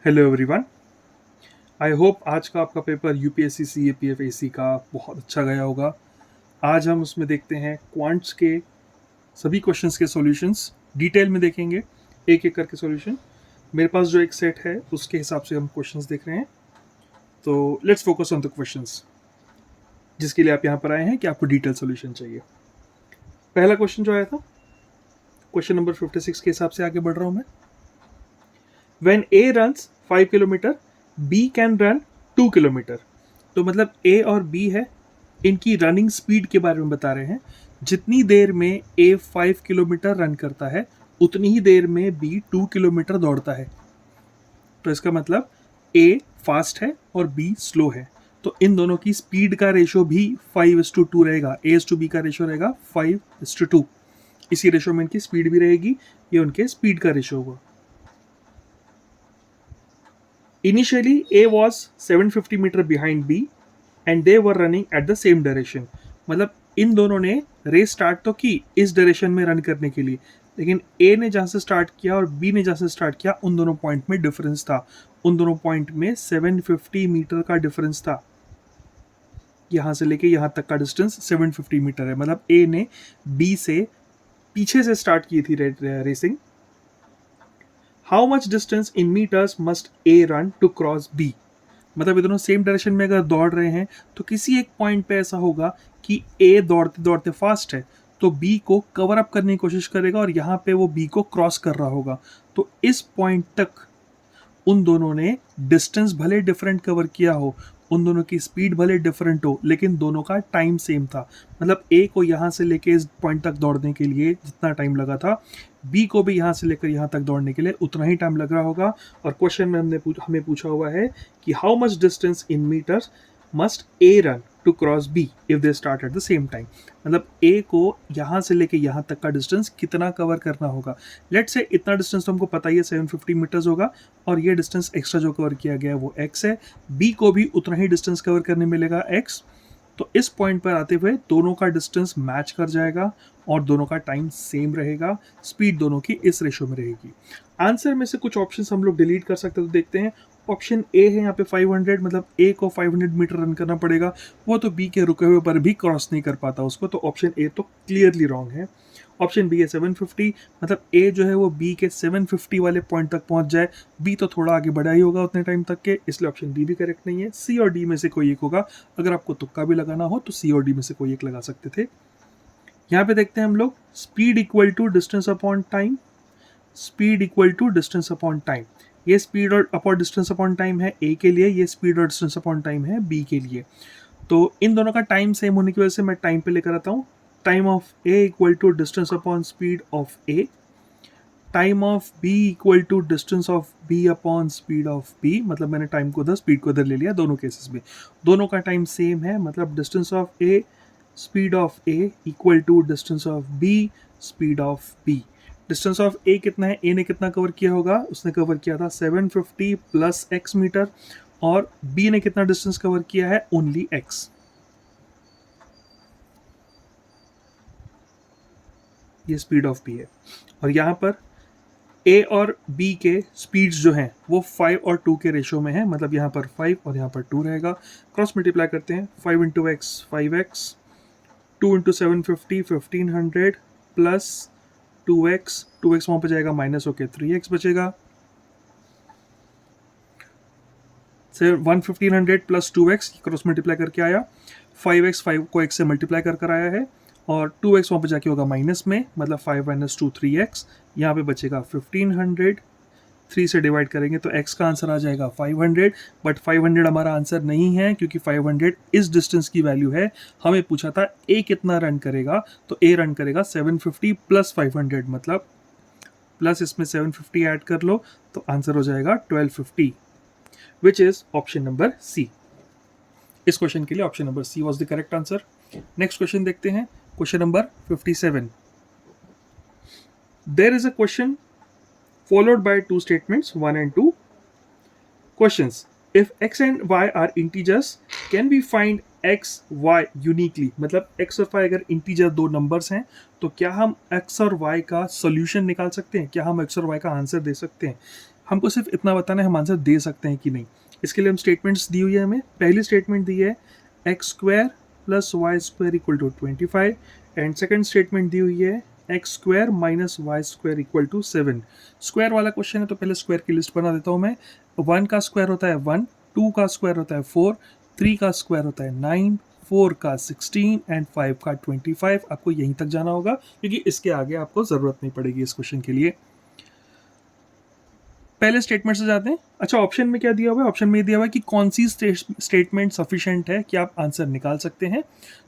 Hello everyone. I hope आज का आपका पेपर यूपीएससी सीएपीएफ एसी का बहुत अच्छा गया होगा। आज हम उसमें देखते हैं क्वांट्स के सभी क्वेश्चंस के सॉल्यूशंस डिटेल में देखेंगे, एक एक करके सॉल्यूशन। मेरे पास जो एक सेट है उसके हिसाब से हम क्वेश्चंस देख रहे हैं। तो let's focus on the questions जिसके लिए आप यहाँ पर आए हैं कि आपको डिटेल सॉल्यूशन चाहिए। पहला क्वेश्चन जो आया था क्वेश्चन नंबर 56 के हिसाब से आगे बढ़ रहा हूँ मैं। When A runs 5 kilometre B can run 2 kilometre. तो मतलब A और B है, इनकी रनिंग स्पीड के बारे में बता रहे हैं। जितनी देर में A 5 किलोमीटर रन करता है उतनी ही देर में B 2 किलोमीटर दौड़ता है। तो इसका मतलब A फास्ट है और B स्लो है। तो इन दोनों की स्पीड का रेशो भी 5:2 रहेगा। A/B का रेशो रहेगा 5:2। इसी रेशो में इनकी स्पीड भी रहेगी, ये उनके स्पीड का रेशो होगा। Initially, A was 750 metre behind B and they were running at the same direction। मतलब इन दोनों ने रेस स्टार्ट तो की इस डायरेक्शन में रन करने के लिए, लेकिन A ने जहाँ से स्टार्ट किया और B ने जहाँ से स्टार्ट किया उन दोनों पॉइंट में डिफरेंस था। उन दोनों पॉइंट में 750 मीटर का डिफरेंस था। यहाँ से लेके यहाँ तक का डिस्टेंस 750 मीटर है। मतलब A ने B से पीछे से स्टार्ट की थी racing. How much distance in metres must A run to cross B. मतलब ये दोनों सेम डायरेक्शन में अगर दौड़ रहे हैं तो किसी एक पॉइंट पे ऐसा होगा कि ए दौड़ते दौड़ते फास्ट है तो बी को कवर अप करने की कोशिश करेगा और यहाँ पे वो बी को क्रॉस कर रहा होगा। तो इस पॉइंट तक उन दोनों ने डिस्टेंस भले डिफरेंट कवर किया हो, उन दोनों की स्पीड भले डिफरेंट हो, लेकिन दोनों का टाइम सेम था। मतलब ए को यहाँ से लेके इस पॉइंट तक दौड़ने के लिए जितना टाइम लगा था, बी को भी यहाँ से लेकर यहाँ तक दौड़ने के लिए उतना ही टाइम लग रहा होगा। और क्वेश्चन में हमें पूछा हुआ है कि how much distance in metres must A run to cross B if they start at the same time. मतलब ए को यहाँ से लेके यहाँ तक का डिस्टेंस कितना कवर करना होगा। लेट से इतना डिस्टेंस तो हमको पता ही है 750 मीटर्स होगा, और ये डिस्टेंस एक्स्ट्रा जो कवर किया गया है वो x है। बी को भी उतना ही डिस्टेंस कवर करने मिलेगा x। तो इस पॉइंट पर आते हुए दोनों का डिस्टेंस मैच कर जाएगा और दोनों का टाइम सेम रहेगा, स्पीड दोनों की इस रेशो में रहेगी। आंसर में से कुछ ऑप्शंस हम लोग डिलीट कर सकते हैं, तो देखते हैं। ऑप्शन ए है यहाँ पे 500, मतलब ए को 500 मीटर रन करना पड़ेगा, वो तो बी के रुके हुए पर भी क्रॉस नहीं कर पाता उसको, तो ऑप्शन ए तो क्लियरली रॉन्ग है। ऑप्शन बी है 750, मतलब ए जो है वो बी के 750 वाले पॉइंट तक पहुंच जाए, बी तो थोड़ा आगे बढ़ा ही होगा उतने टाइम तक के, इसलिए ऑप्शन बी भी करेक्ट नहीं है। सी और डी में से कोई एक होगा। अगर आपको तुक्का भी लगाना हो तो सी और डी में से कोई एक लगा सकते थे। यहाँ पे देखते हैं हम लोग, speed equal to distance upon time. Speed equal to distance upon time, ये स्पीड और अपॉन डिस्टेंस अपॉन टाइम है ए के लिए, ये स्पीड और डिस्टेंस अपॉन टाइम है बी के लिए। तो इन दोनों का टाइम सेम होने की वजह से मैं टाइम पे लेकर आता हूँ। Time of A equal to distance upon speed of A. Time of B equal to distance of B upon speed of B. मतलब मैंने टाइम को उधर स्पीड को इधर ले लिया दोनों केसेस में। दोनों का टाइम सेम है, मतलब distance of A speed of A equal to distance of B speed of B. Distance of A कितना है, ए ने कितना कवर किया होगा, उसने कवर किया था 750 प्लस एक्स मीटर, और बी ने कितना डिस्टेंस कवर किया है, ओनली एक्स। ये स्पीड ऑफ बी है। और यहाँ पर ए और बी के स्पीड्स जो हैं वो 5 और 2 के रेशो में है, मतलब यहाँ पर 5 और यहाँ पर 2 रहेगा। क्रॉस मल्टीप्लाई करते हैं, 5 into x 5x, 2 into 750 1500 plus 2x, 2x वहाँ पर जाएगा माइनस होके 3x बचेगा। 1500 प्लस 2x क्रॉस मल्टीप्लाई करके आया, 5x 5 को x से मल्टीप्लाई कर आया है, और 2x वहाँ पे जाके होगा माइनस में, मतलब 5 माइनस 2 3x। यहाँ पे बचेगा 1500, 3 से डिवाइड करेंगे तो x का आंसर आ जाएगा 500। बट 500 हमारा आंसर नहीं है, क्योंकि 500 इस डिस्टेंस की वैल्यू है। हमें पूछा था a कितना रन करेगा, तो a रन करेगा 750 प्लस 500, मतलब प्लस इसमें 750 ऐड कर लो तो आंसर हो जाएगा 1250, which is option number C. इस क्वेश्चन के लिए option number C was the correct answer. Next question देखते हैं, question number 57। There is a question followed by two statements 1 and 2 questions. If x and y are integers, can we find x y uniquely? मतलब x और y अगर integer दो numbers हैं तो क्या हम x और y का सॉल्यूशन निकाल सकते हैं, क्या हम x और y का आंसर दे सकते हैं। हमको सिर्फ इतना बताना है हम आंसर दे सकते हैं कि नहीं। इसके लिए हम स्टेटमेंट्स दी हुई है हमें। पहली स्टेटमेंट दी है x square plus y square equal to 25 and second statement दी हुई है x square minus y square equal to 7। Square वाला क्वेश्चन है तो पहले स्क्वायर की लिस्ट बना देता हूँ मैं। 1 का स्क्वायर होता है 1, 2 का स्क्वायर होता है 4, 3 का स्क्वायर होता है 9, 4 का 16 एंड 5 का 25। आपको यहीं तक जाना होगा क्योंकि इसके आगे आपको ज़रूरत नहीं पड़ेगी इस क्वेश्चन के लिए। पहले स्टेटमेंट से जाते हैं। अच्छा, ऑप्शन में क्या दिया हुआ है? ऑप्शन में दिया हुआ है कि कौन सी स्टेटमेंट सफिशिएंट है कि आप आंसर निकाल सकते हैं।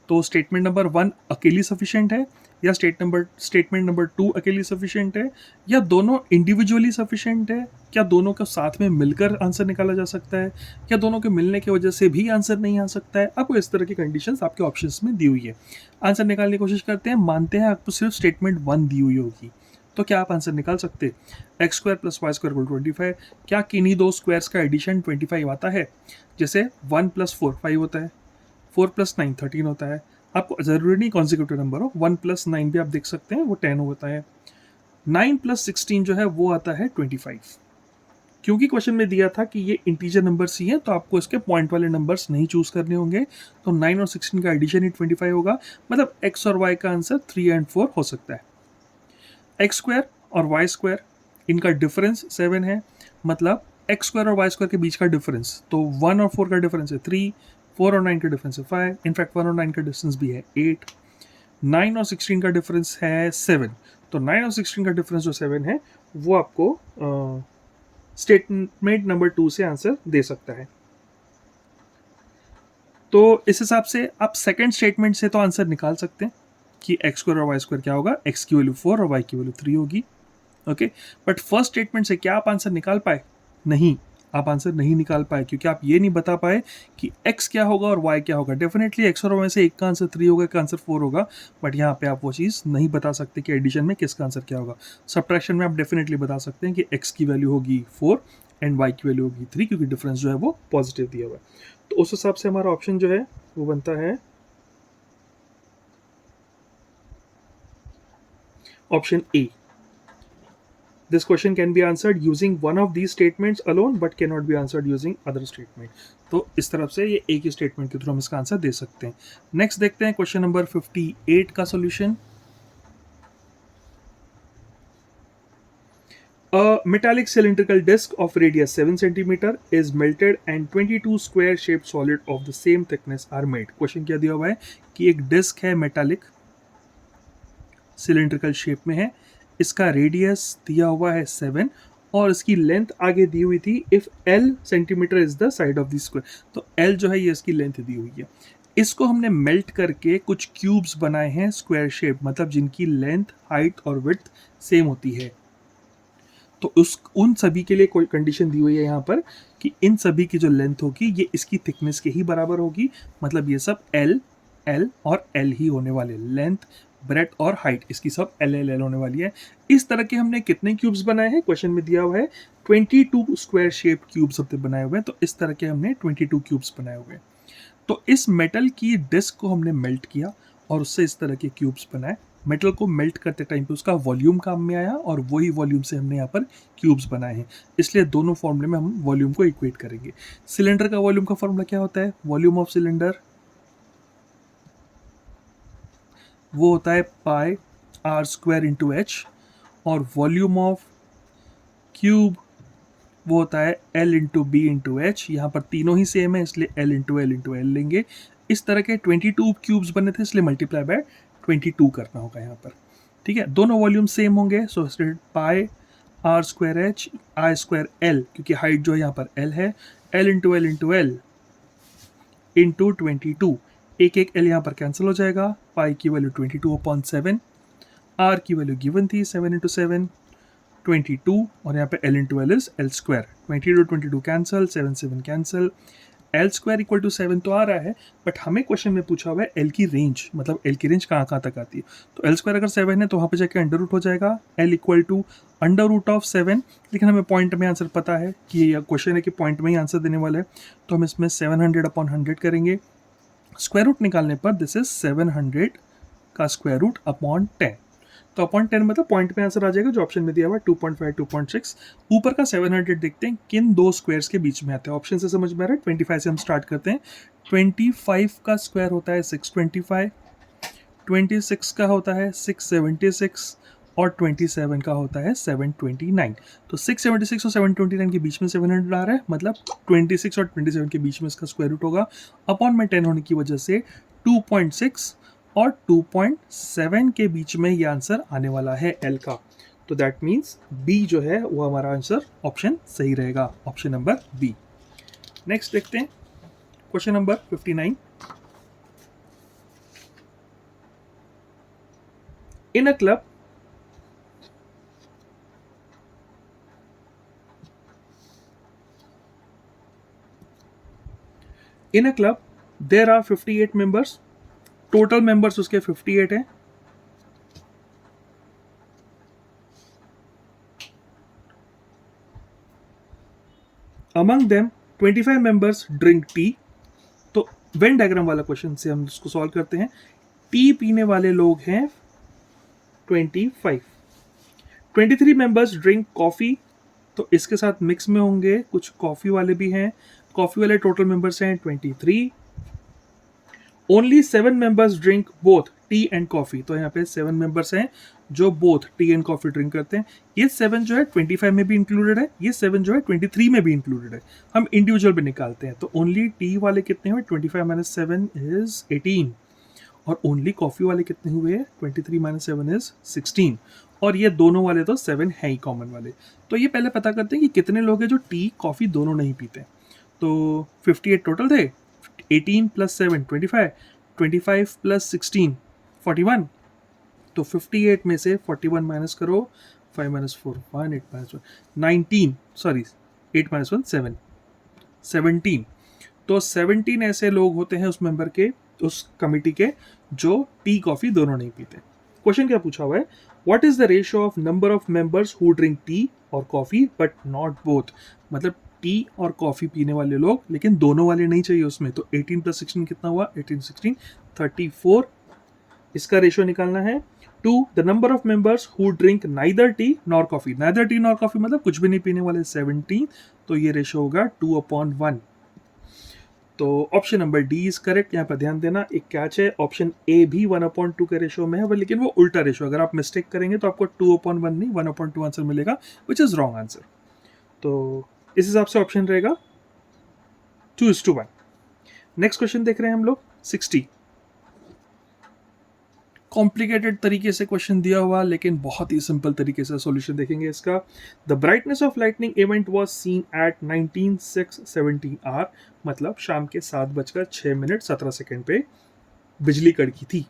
तो स्टेटमेंट नंबर 1 अकेली सफिशिएंट है, या स्टेटमेंट नंबर 2 अकेली सफिशिएंट है, या दोनों इंडिविजुअली सफिशिएंट है, क्या दोनों को साथ में मिलकर आंसर निकाला जा सकता है, क्या दोनों के मिलने की वजह से भी आंसर नहीं आ सकता है। आपको इस तरह की कंडीशंस आपके ऑप्शंस में दी हुई है। आंसर निकालने की कोशिश करते हैं। मानते हैं आपको सिर्फ स्टेटमेंट 1 दी हुई होगी, तो क्या आप आंसर निकाल सकते हैं? X square plus y square 25। क्या किन्हीं दो स्क्वायर्स का एडिशन 25 आता है? जैसे 1 प्लस 4 5 होता है, 4 प्लस 9 13 होता है। आपको ज़रूरी नहीं कॉन्जिक्यूटिव नंबर हो, 1 प्लस 9 भी आप देख सकते हैं, वो 10 होता है। 9 प्लस 16 जो है वो आता है 25। क्योंकि क्वेश्चन में दिया था कि ये इंटीजर नंबर्स ही हैं, तो आपको इसके पॉइंट वाले नंबर्स नहीं चूज करने होंगे। तो 9 और 16 का एडिशन ही 25 होगा, मतलब एक्स और वाई का आंसर 3 एंड 4 हो सकता है। एक्स स्क्वायर और वाई स्क्वायर इनका डिफरेंस 7 है, मतलब एक्स स्क्वायर और वाई स्क्वायर के बीच का डिफरेंस, तो 1 और 4 का डिफरेंस है 3, 4 और 9 का डिफरेंस है 5, इनफैक्ट 1 और 9 का डिस्टेंस भी है 8, 9 और 16 का डिफरेंस है 7। तो 9 और 16 का डिफरेंस जो 7 है वो आपको स्टेटमेंट नंबर 2 से आंसर दे सकता है। तो इस हिसाब से आप सेकंड स्टेटमेंट से तो आंसर निकाल सकते हैं कि एक्स स्क्वायर और वाई स्क्वायर क्या होगा, एक्स की वैल्यू 4 और वाई की वैल्यू 3 होगी। ओके, बट फर्स्ट स्टेटमेंट से क्या आप आंसर निकाल पाए? नहीं, आप आंसर नहीं निकाल पाए क्योंकि आप ये नहीं बता पाए कि x क्या होगा और y क्या होगा। डेफिनेटली x और y में से एक का आंसर 3 होगा, एक का आंसर 4 होगा, बट यहाँ पे आप वो चीज़ नहीं बता सकते कि एडिशन में किसका आंसर क्या होगा। सब्ट्रैक्शन में आप डेफिनेटली बता सकते हैं कि x की वैल्यू होगी 4 एंड y की वैल्यू होगी 3, क्योंकि डिफरेंस जो है वो पॉजिटिव दिया हुआ है। तो उस हिसाब से हमारा ऑप्शन जो है वो बनता है option A. This question can be answered using one of these statements alone but cannot be answered using other statement। तो इस तरफ से ये एक ही स्टेटमेंट के थ्रू हम इसका आंसर दे सकते हैं। नेक्स्ट देखते हैं क्वेश्चन नंबर 58 का solution. A metallic cylindrical disc of radius 7 cm is melted and 22 square shaped solid of the same thickness are made। Question क्या दिया हुआ है कि एक डिस्क है मेटालिक, सिलेंड्रिकल शेप में है, इसका रेडियस दिया हुआ है 7 और इसकी लेंथ आगे दी हुई थी if L centimetre is the side of the square. तो L जो है ये इसकी लेंथ दी हुई है। इसको हमने मेल्ट करके कुछ क्यूब्स बनाए हैं स्क्वायर शेप, मतलब जिनकी लेंथ, हाइट और विड्थ सेम होती है। तो उन सभी के लिए कोई कंडीशन दी हुई है यहाँ पर कि इन सभी की जो लेंथ होगी ये इसकी थिकनेस के ही बराबर होगी, मतलब ये सब L, L और L ही होने वाले। लेंथ, ब्रेथ और हाइट इसकी सब L L L होने वाली है। इस तरह के हमने कितने क्यूब्स बनाए हैं? क्वेश्चन में दिया हुआ है 22 स्क्वायर शेप क्यूब्स हमने बनाए हुए हैं। तो इस तरह के हमने 22 क्यूब्स बनाए हुए हैं। तो इस मेटल की डिस्क को हमने मेल्ट किया और उससे इस तरह के क्यूब्स बनाए। मेटल को मेल्ट करते टाइम पे उसका वॉल्यूम काम में आया और वही वॉल्यूम से हमने यहाँ पर क्यूब्स बनाए हैं, इसलिए दोनों फॉर्मूले में हम वॉल्यूम को इक्वेट करेंगे। सिलेंडर का वॉल्यूम का फॉर्मूला क्या होता है? वॉल्यूम ऑफ सिलेंडर वो होता है pi r square into h, और वॉल्यूम ऑफ क्यूब वो होता है l into b into h. यहाँ पर तीनों ही सेम है इसलिए एल इंटू एल लेंगे। इस तरह के 22 क्यूब्स बने थे इसलिए मल्टीप्लाई बाय 22 करना होगा यहाँ पर। ठीक है, दोनों वॉल्यूम सेम होंगे, so pi r square h I square l, क्योंकि हाइट जो है यहाँ पर एल है, एल इंटू एल इंटू 22। एक एक एल यहाँ पर कैंसिल हो जाएगा। पाई की वैल्यू 22/7, आर की वैल्यू गिवन थी 7 इंटू 7 22, और यहाँ पे l into l is l square. 22 cancel, 7 7 cancel, l square equal to 7 तो आ रहा है, बट हमें क्वेश्चन में पूछा हुआ है एल की रेंज, मतलब एल की रेंज कहाँ कहाँ तक आती है। तो एल स्क्वायर अगर 7 है तो वहाँ पे जाके अंडर रूट हो जाएगा, l equal to under root of 7। लेकिन हमें पॉइंट में आंसर पता है कि ये क्वेश्चन है कि पॉइंट में ही आंसर देने वाला है, तो हम इसमें 700/100 करेंगे। स्क्वायर रूट निकालने पर दिस इज 700 का स्क्वायर रूट अपॉन 10। तो अपॉन 10 मतलब पॉइंट में आंसर आ जाएगा जो ऑप्शन में दिया हुआ है 2.5 2.6। ऊपर का 700 देखते हैं किन दो स्क्वायर्स के बीच में आता है। ऑप्शन से समझ में आ रहा है। 25 से हम स्टार्ट करते हैं। 25 का स्क्वायर होता है 625, 26 का होता है 676 और 27 का होता है 729। तो 676 और 729 के बीच में 700 आ रहा है, मतलब 26 और 27 के बीच में इसका स्क्वायर रूट होगा। अपॉन में 10 होने की वजह से 2.6 और 2.7 के बीच में ये आंसर आने वाला है एल का। तो दैट मीन्स बी जो है वो हमारा आंसर ऑप्शन सही रहेगा, ऑप्शन नंबर बी। नेक्स्ट देखते हैं question number 59। In a club, there are 58 members. Total members उसके 58 हैं। Among them 25 members drink tea. तो वेन डायग्राम वाला क्वेश्चन से हम इसको सॉल्व करते हैं। टी पीने वाले लोग हैं 25। 23 मेंबर्स ड्रिंक कॉफ़ी, तो इसके साथ मिक्स में होंगे कुछ कॉफ़ी वाले भी हैं। कॉफ़ी वाले टोटल मेंबर्स हैं 23। Only 7 members drink both T and coffee, तो यहाँ पे 7 मेंबर्स हैं जो both T and coffee drink करते हैं। ये 7 जो है 25 में भी इंक्लूडेड है, ये 7 जो है 23 में भी इंक्लूडेड है। हम इंडिविजुअल भी निकालते हैं, तो ओनली टी वाले कितने हुए 25 माइनस 7 इज 18, और ओनली कॉफ़ी वाले कितने हुए 23 माइनस 7 इज 16, और ये दोनों वाले तो 7 है ही कॉमन वाले। तो ये पहले पता करते हैं कि कितने लोग हैं जो टी कॉफ़ी दोनों नहीं पीते। तो 58 टोटल थे, 18 प्लस 7 25, 25 प्लस 16 41। तो 58 में से 41 माइनस करो, 5 माइनस 4 1, 8 माइनस 1 19, सॉरी 8 माइनस 1 7, 17। तो 17 ऐसे लोग होते हैं उस मेंबर के, उस कमिटी के, जो टी कॉफ़ी दोनों नहीं पीते। क्वेश्चन क्या पूछा हुआ है, what is the ratio of number of members who drink tea और कॉफ़ी बट नॉट बोथ। मतलब टी और कॉफ़ी पीने वाले लोग लेकिन दोनों वाले नहीं चाहिए उसमें। तो 18 प्लस 16 कितना हुआ 18 16 34, इसका रेशियो निकालना है। To the number of members who drink neither tea nor coffee, neither tea nor coffee मतलब कुछ भी नहीं पीने वाले 17, तो ये रेशियो होगा 2/1। तो option number D is correct. यहाँ पर ध्यान देना एक कैच है, ऑप्शन ए भी 1/2 के रेशियो में है, लेकिन वो उल्टा रेशियो। अगर आप मिस्टेक करेंगे तो आपको 2/1 नहीं 1/2 आंसर मिलेगा, विच इज रॉन्ग आंसर। तो इस हिसाब से ऑप्शन रहेगा 2:1। नेक्स्ट क्वेश्चन देख रहे हैं हम लोग 60। कॉम्प्लिकेटेड तरीके से क्वेश्चन दिया हुआ, लेकिन बहुत ही सिंपल तरीके से सॉल्यूशन देखेंगे इसका। The brightness of lightning event was seen at 19:17 hour, मतलब शाम के 7:06 पे बिजली कड़की थी।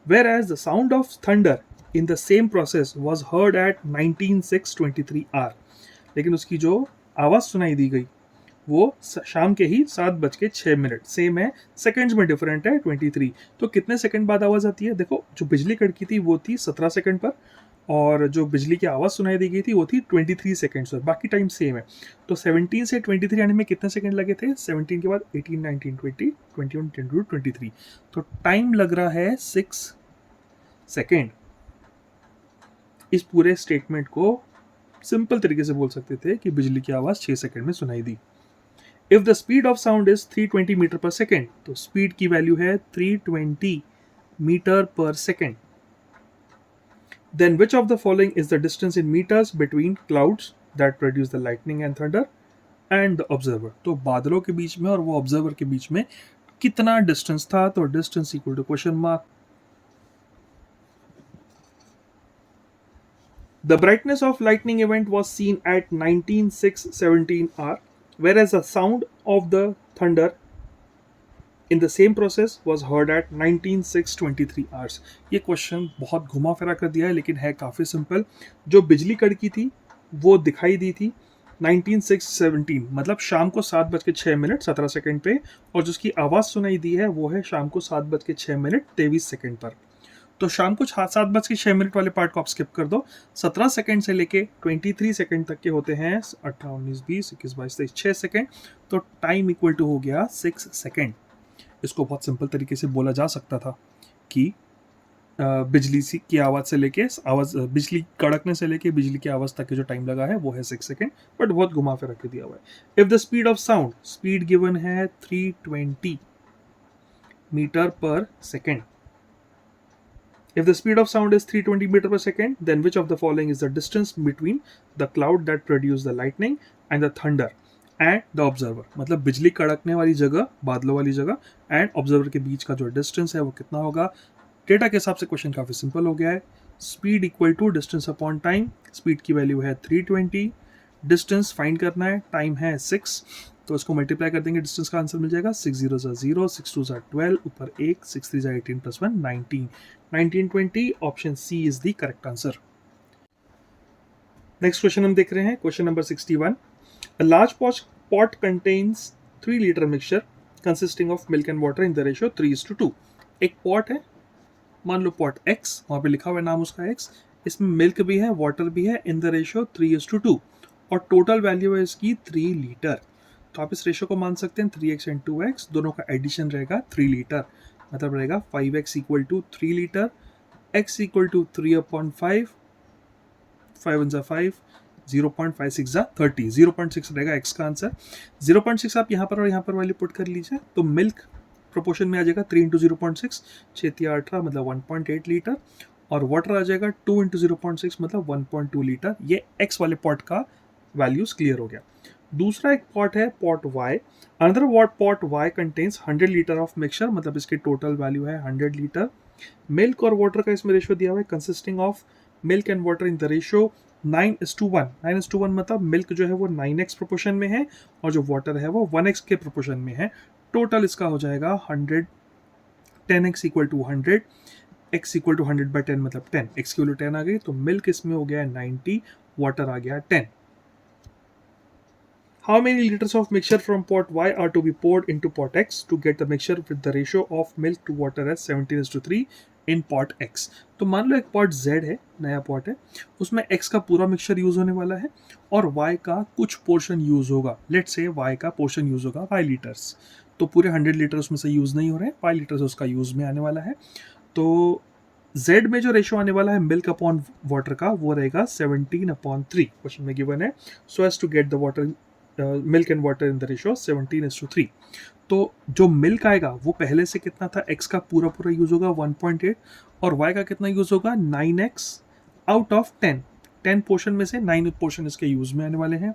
Whereas the sound of thunder in the same process was heard at 19:23 hour, लेकिन उसकी जो आवाज़ सुनाई दी गई वो शाम के ही 7:06, सेम है, सेकंड्स में डिफरेंट है 23। तो कितने सेकंड बाद आवाज़ आती है, देखो जो बिजली कड़की थी वो थी 17 सेकंड पर, और जो बिजली की आवाज़ सुनाई दी गई थी वो थी 23 सेकंड्स पर, बाकी टाइम सेम है। तो 17 से 23 आने में कितने सेकंड लगे थे, 17 के बाद 18 19 20 21 22 23, तो टाइम लग रहा है 6 सेकंड। इस पूरे स्टेटमेंट को सिंपल तरीके से बोल सकते थे कि बिजली की आवाज़ 6 सेकंड में सुनाई दी। If the speed of sound is 320 meter per second, तो स्पीड की वैल्यू है 320 meter per second. Then which of the following is the distance in meters between clouds that produce the lightning and thunder and the observer. तो बादलों के बीच में और वो ऑब्जर्वर के बीच में कितना डिस्टेंस था, तो distance equal to question mark. The brightness of lightning event was seen at 19:17 hour, whereas the sound of the thunder in the same process was heard at 19:23 hours। ये क्वेश्चन बहुत घुमा फिरा कर दिया है, लेकिन है काफ़ी सिंपल। जो बिजली कड़की थी वो दिखाई दी थी 19:17, मतलब शाम को 7:06 17 सेकंड पे, और जिसकी आवाज़ सुनाई दी है वो है शाम को 7:06 23 सेकंड पर। तो शाम को 7:06 वाले पार्ट को आप स्किप कर दो। 17 सेकंड से लेके 23 सेकंड तक के होते हैं 18 19 20 21 22 23 6 सेकंड। तो टाइम इक्वल टू हो गया 6 सेकंड। इसको बहुत सिंपल तरीके से बोला जा सकता था कि बिजली की आवाज़ से लेके बिजली कड़कने से लेके बिजली की आवाज़ तक के जो टाइम लगा है वो है 6 सेकेंड, बट बहुत घुमा फिरा के दिया हुआ है। If the speed of sound, speed given है 320 meter per second. If the speed of sound is 320 meter per second, then which of the following is the distance between the cloud that produce the lightning and the thunder and the observer? मतलब बिजली कड़कने वाली जगह, बादलों वाली जगह and observer के बीच का जो डिस्टेंस है वो कितना होगा? डेटा के हिसाब से क्वेश्चन काफ़ी सिंपल हो गया है। Speed equal to distance upon time, speed की वैल्यू है 320, डिस्टेंस फाइंड करना है, टाइम है 6, तो इसको मल्टीप्लाई कर देंगे, डिस्टेंस का आंसर मिल जाएगा 6 0 0, 6 2 12, ऊपर 1, 6 3 18 plus 1 19, 1920। Option C is the correct answer. Next question हम देख रहे हैं, question number 61। A large pot contains 3 litre mixture consisting of milk and water in the ratio 3:2। एक पॉट है, मान लो पॉट एक्स, वहाँ पे लिखा हुआ है नाम उसका एक्स, इसमें मिल्क भी है वाटर भी है इन द रेशियो 3:2 और टोटल वैल्यू है इसकी 3 लीटर। तो आप इस रेशियो को मान सकते हैं 3x एंड 2x, दोनों का एडिशन रहेगा 3 लीटर, मतलब रहेगा 5x equal to 3 litre, x equal to 3/5, 5 1 5, 0.56 30, 0.6 रहेगा x का आंसर। 0.6 आप यहाँ पर और यहाँ पर वैल्यू पुट कर लीजिए, तो मिल्क प्रोपोर्शन में आ जाएगा 3 इंटू 0.6, 6 मतलब 1.8 लीटर, और वाटर आ जाएगा 2 इंटू 0.6 मतलब 1.2 लीटर। ये x वाले पॉट का वैल्यूज क्लियर हो गया। दूसरा एक पॉट है pot y, another pot y contains 100 litre of mixture, मतलब इसकी टोटल वैल्यू है 100 लीटर। मिल्क और वाटर का इसमें रेशियो दिया हुआ है, consisting of milk and water in the ratio 9:1। 9:1 मतलब मिल्क जो है वो 9x प्रोपोर्शन में है और जो वाटर है वो 1x के प्रोपोर्शन में है। टोटल इसका हो जाएगा 100, 10x equal to 100, x equal to 100/10 मतलब 10, x की वैल्यू 10 आ गई, तो मिल्क इसमें हो गया 90, वाटर आ गया 10। How many liters of mixture from pot Y are to be poured into pot X to get the mixture with the ratio of milk to water as 17:3 in pot X? तो मान लो एक pot Z है, नया pot है, उसमें X का पूरा mixture use होने वाला है और Y का कुछ पोर्शन यूज होगा। लेट्स से Y का पोर्शन यूज होगा 5 लीटर्स, तो पूरे 100 लीटर उसमें से यूज नहीं हो रहे हैं, 5 लीटर्स उसका यूज में आने वाला है। तो Z में जो रेशियो आने वाला है मिल्क अपॉन वाटर का वो रहेगा 17/3। क्वेश्चन में गिवन है, so as to get the water milk and water in the ratio 17:3। तो जो मिल्क आएगा वो पहले से कितना था, x का पूरा पूरा यूज होगा 1.8 और y का कितना यूज होगा 9x आउट ऑफ 10। 10 पोर्शन में से 9 पोर्शन इसके यूज में आने वाले हैं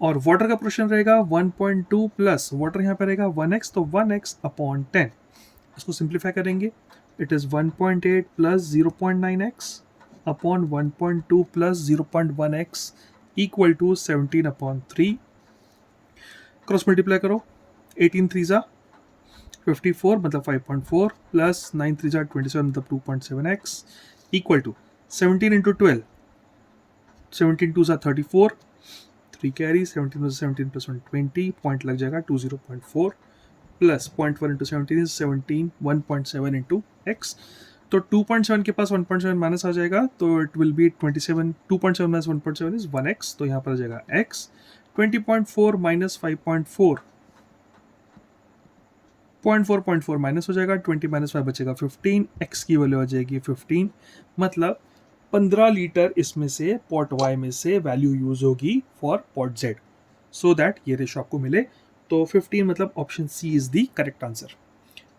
और वाटर का पोर्शन रहेगा 1.2 प्लस वाटर यहाँ पे रहेगा 1x, तो 1x अपॉन 10। इसको सिंप्लीफाई करेंगे, it is 1.8 plus 0.9x upon 1.2 plus 0.1x equal to 17/3। Cross multiply करो, 18 3 54 मतलब 5.4 प्लस 9 3 27 मतलब 2.7x equal to 17 into 12, 17 2 34, 3 carry, 17 में 17 प्लस 1 20, पॉइंट लग जाएगा 20.4 plus 0.1 into 17 is 17, 1.7 into x। तो 2.7 के पास 1.7 माइनस आ जाएगा, तो it will be 27, 2.7 minus 1.7 is 1x, तो यहाँ पर आ जाएगा x। 20.4 माइनस 5.4, 0.4 माइनस हो जाएगा, 20 माइनस 5 बचेगा 15, x की वैल्यू आ जाएगी 15, मतलब 15 लीटर इसमें से पॉट y में से वैल्यू यूज होगी for pot z, so that ये रेशो आपको मिले। तो 15 मतलब option C is the correct answer.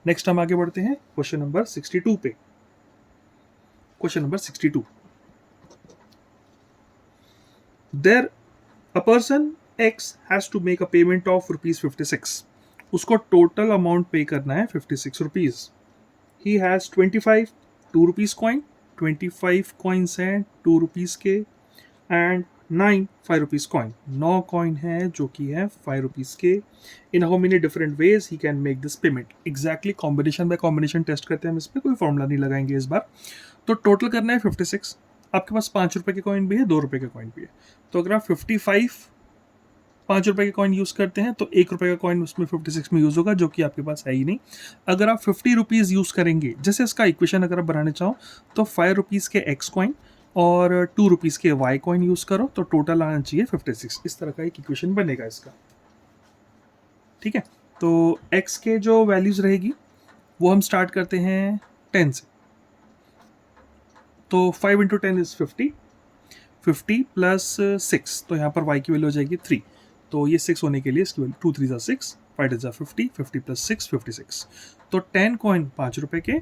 Next हम आगे बढ़ते हैं क्वेश्चन नंबर 62 पे। Question number 62, there a person X has to make a payment of ₹56, उसको टोटल अमाउंट पे करना है 56 rupees. He has 25 ₹2 coin, 25 coins हैं 2 रुपीज के एंड 9 ₹5 कॉइन, 9 कॉइन है जो कि है 5 रुपीज के। In how many different ways he can make this payment. Exactly combination by combination test करते हैं हम, इस पर कोई फॉर्मूला नहीं लगाएंगे इस बार। तो टोटल करना है 56, आपके पास 5 रुपए के कॉइन भी है, 2 रुपए के कॉइन भी है, तो अगर आप 55 5 रुपए के कॉइन यूज करते हैं तो 1 रुपए का कॉइन उसमें 56 में यूज होगा, जो कि आपके पास है ही नहीं। अगर आप 50 रुपीज यूज करेंगे, जैसे इसका इक्वेशन अगर आप बनाने चाहो तो 5 रुपीज के एक्स कॉइन और 2 रुपीज के वाई कॉइन यूज करो, तो टोटल आना चाहिए 56। इस तरह का एक इक्वेशन बनेगा इसका, ठीक है। तो एक्स के जो वैल्यूज रहेगी वो हम स्टार्ट करते हैं 10 से, तो 5 इंटू 10 इज 50, 50 प्लस 6, तो यहाँ पर y की वैल्यू हो जाएगी 3, तो ये 6 होने के लिए इसकी वैल्यू 2 3 ज़ा 6, 5 ज़ा 50, 50 प्लस 6 56। तो 10 कॉइन 5 रुपए के,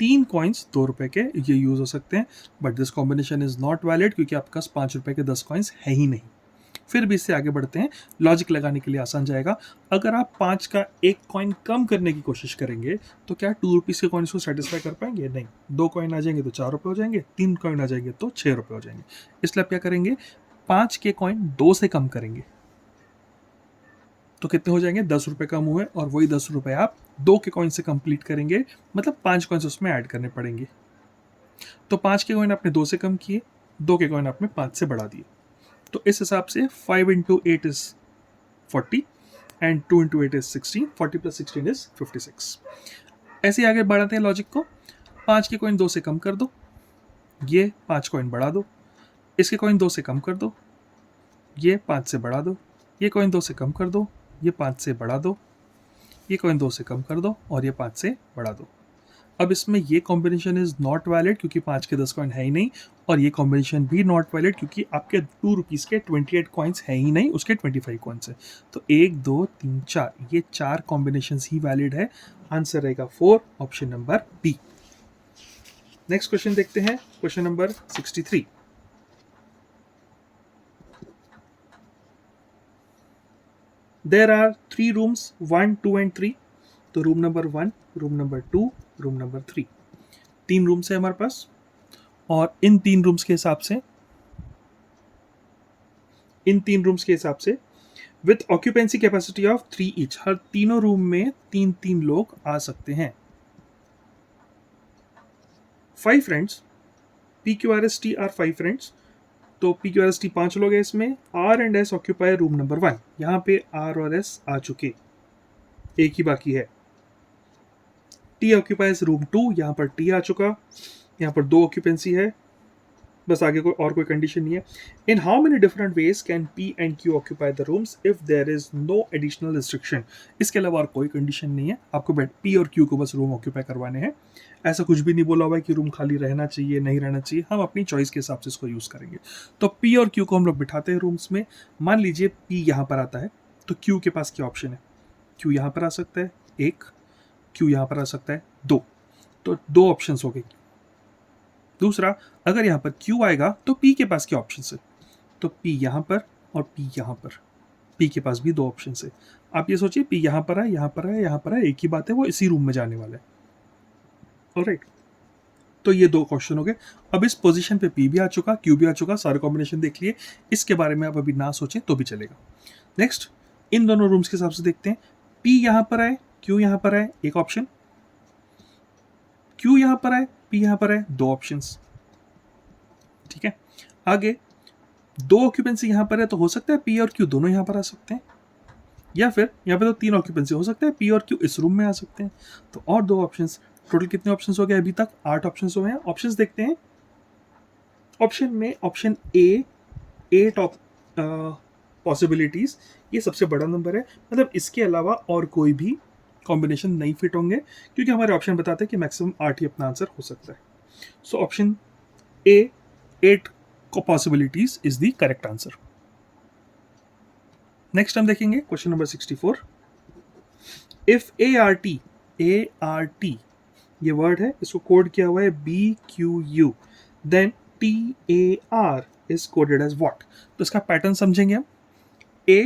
3 कॉइन्स 2 रुपए के ये यूज़ हो सकते हैं, but this combination is not valid क्योंकि आपके पास 5 रुपए के 10 कॉइन्स है ही नहीं। फिर भी इससे आगे बढ़ते हैं, लॉजिक लगाने के लिए आसान जाएगा। अगर आप 5 का एक कॉइन कम करने की कोशिश करेंगे तो क्या 2 रुपीज़ के कॉइन्स को सेटिस्फाई कर पाएंगे? नहीं। 2 कॉइन आ जाएंगे तो 4 रुपये हो जाएंगे, 3 कॉइन आ जाएंगे तो 6 रुपये हो जाएंगे। इसलिए आप क्या करेंगे, 5 के कॉइन 2 से कम करेंगे, तो कितने हो जाएंगे? 10 रुपये कम हुए, और वही 10 रुपये आप 2 के कॉइन से कंप्लीट करेंगे, मतलब 5 कॉइन्स उसमें ऐड करने पड़ेंगे। तो 5 के कॉइन आपने 2 से कम किए, 2 के कॉइन आपने 5 से बढ़ा दिए। तो इस हिसाब से 5 into 8 is 40 and 2 into 8 is 16, 40 plus 16 is 56। ऐसे ही आगे बढ़ाते हैं लॉजिक को। 5 के कॉइन 2 से कम कर दो, ये 5 कॉइन बढ़ा दो, इसके कॉइन 2 से कम कर दो, ये 5 से बढ़ा दो, ये कॉइन 2 से कम कर दो, ये 5 से बढ़ा दो, ये कॉइन 2 से कम कर दो, और ये 5 से बढ़ा दो। अब इसमें ये कॉम्बिनेशन इज नॉट वैलिड क्योंकि 5 के 10 कॉइन है ही नहीं, और ये कॉम्बिनेशन भी नॉट वैलिड क्योंकि आपके 2 रुपीज़ के 28 कॉइन्स है ही नहीं, उसके 25 कॉइन्स है। तो 1 2 3 4, ये 4 कॉम्बिनेशन ही वैलिड है। आंसर रहेगा 4, option number B. Next question देखते हैं, question number 63। There are 3 rooms 1 2 and 3। तो room number 1, room number 2, room number 3, 3 rooms है हमारे पास, और इन 3 रूम्स के हिसाब से with occupancy capacity of 3 each, हर तीनों रूम में 3 लोग आ सकते हैं। 5 friends, P Q R S T R 5 friends, तो P Q R S T 5 लोग हैं इसमें। R and S occupy room number 1, यहाँ पे आर और एस आ चुके, एक ही बाकी है। टी ऑक्यूपाइज रूम 2, यहाँ पर टी आ चुका, यहाँ पर 2 ऑक्यूपेंसी है, बस आगे कोई कंडीशन नहीं है। In how many different ways can P and Q occupy the rooms if there is no additional restriction. इसके अलावा और कोई कंडीशन नहीं है, आपको पी और क्यू को बस रूम ऑक्यूपाई करवाने हैं। ऐसा कुछ भी नहीं बोला हुआ है कि रूम खाली रहना चाहिए नहीं रहना चाहिए, हम अपनी चॉइस के हिसाब से इसको यूज़ करेंगे। तो पी और क्यू को हम लोग बिठाते हैं रूम्स में। मान लीजिए पी यहाँ पर आता है, तो क्यू के पास क्या ऑप्शन है? क्यू यहाँ पर आ सकता है 1, क्यू यहाँ पर आ सकता है 2, तो 2 ऑप्शन हो गए। दूसरा, अगर यहाँ पर Q आएगा तो P के पास क्या ऑप्शन है? तो P यहाँ पर और P यहाँ पर, P के पास भी 2 ऑप्शन है। आप ये सोचिए P यहाँ पर है, यहाँ पर है, यहाँ पर है, एक ही बात है, वो इसी रूम में जाने वाला है। ऑलराइट, तो ये 2 क्वेश्चन हो गए। अब इस पोजीशन पे P भी आ चुका, Q भी आ चुका, सारे कॉम्बिनेशन देख लिए, इसके बारे में आप अभी ना सोचें तो भी चलेगा। नेक्स्ट, इन दोनों रूम्स के हिसाब से देखते हैं। P यहाँ पर है, Q यहाँ पर है, एक ऑप्शन, Q यहाँ पर है, P यहाँ पर है, 2 ऑप्शंस। ठीक है, आगे 2 ऑक्यूपेंसी यहाँ पर है, तो हो सकता है P और Q दोनों यहाँ पर आ सकते हैं, या फिर यहाँ पे तो 3 ऑक्यूपेंसी हो सकता है, P और Q इस रूम में आ सकते हैं। तो और 2 ऑप्शंस, टोटल कितने ऑप्शंस हो गए अभी तक? 8 ऑप्शंस हो गए हैं। ऑप्शंस देखते हैं। ऑप्शन में ऑप्शन ए 8 पॉसिबिलिटीज, ये सबसे बड़ा नंबर है, मतलब इसके अलावा और कोई भी कॉम्बिनेशन नहीं फिट होंगे, क्योंकि हमारे ऑप्शन बताते हैं कि मैक्सिमम 8 ही अपना आंसर हो सकता है। So option A 8 possibilities is the correct answer. Next हम देखेंगे क्वेश्चन नंबर 64। इफ ART ये वर्ड है, इसको कोड किया हुआ है BQU, then TAR is coded as what? तो इसका पैटर्न समझेंगे हम। A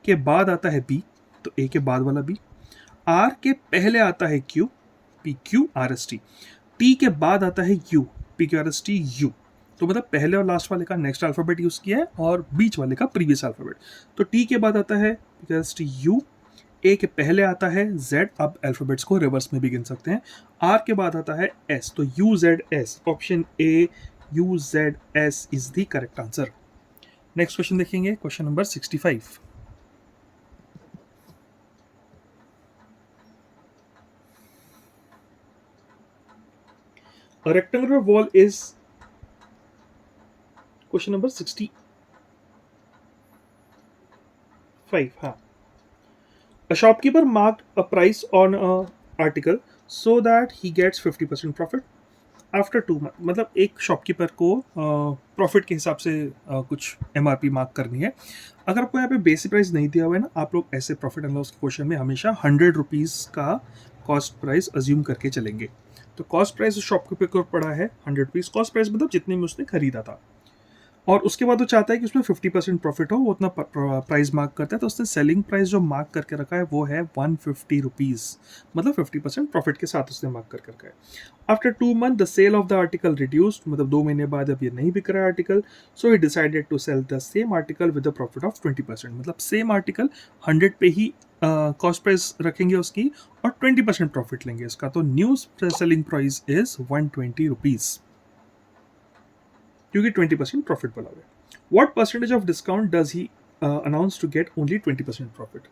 के बाद आता है B, तो A के बाद वाला B। R के पहले आता है Q, PQRST। T के बाद आता है U, PQRST U। तो मतलब पहले और लास्ट वाले का नेक्स्ट अल्फाबेट यूज किया है और बीच वाले का प्रीवियस अल्फाबेट। तो टी के बाद आता है यू, ए के पहले आता है जेड, अब अल्फाबेट्स को रिवर्स में भी गिन सकते हैं। आर के बाद आता है एस, तो U Z S, option A U Z S is the correct answer. Next question देखेंगे, question number 65। A rectangular wall is, question number 65, हाँ। A shopkeeper marked a price on a article so that he gets 50% profit. After 2 month, मतलब एक shopkeeper को profit के हिसाब से कुछ MRP mark करनी है। अगर आपको यहाँ पे बेसिक प्राइस नहीं दिया हुआ है ना, आप लोग ऐसे प्रॉफिट एंड लॉस के क्वेश्चन में हमेशा 100 रुपीज़ का कॉस्ट प्राइस अज्यूम करके चलेंगे। तो कॉस्ट प्राइस शॉपकीपर को पड़ा है 100 रुपीज़, कॉस्ट प्राइस मतलब जितने में उसने खरीदा था, और उसके बाद वो चाहता है कि उसमें 50% प्रॉफिट हो, वो उतना प्राइस मार्क करता है। तो उसने सेलिंग प्राइस जो मार्क करके रखा है वो है 150 रुपीज़, मतलब 50% प्रॉफिट के साथ उसने मार्क करके रखा है। After 2 month the sale of the article reduced, मतलब 2 महीने बाद अब ये नहीं बिक रहा है article, so he decided to sell the same article with the profit of 20%, मतलब सेम आर्टिकल 100 पे ही कॉस्ट प्राइस रखेंगे उसकी और 20% प्रॉफिट लेंगे इसका। तो new selling price is 120 rupees, क्योंकि 20% प्रॉफिट बोला हुआ है। What percentage of discount does he announce to get only 20% profit,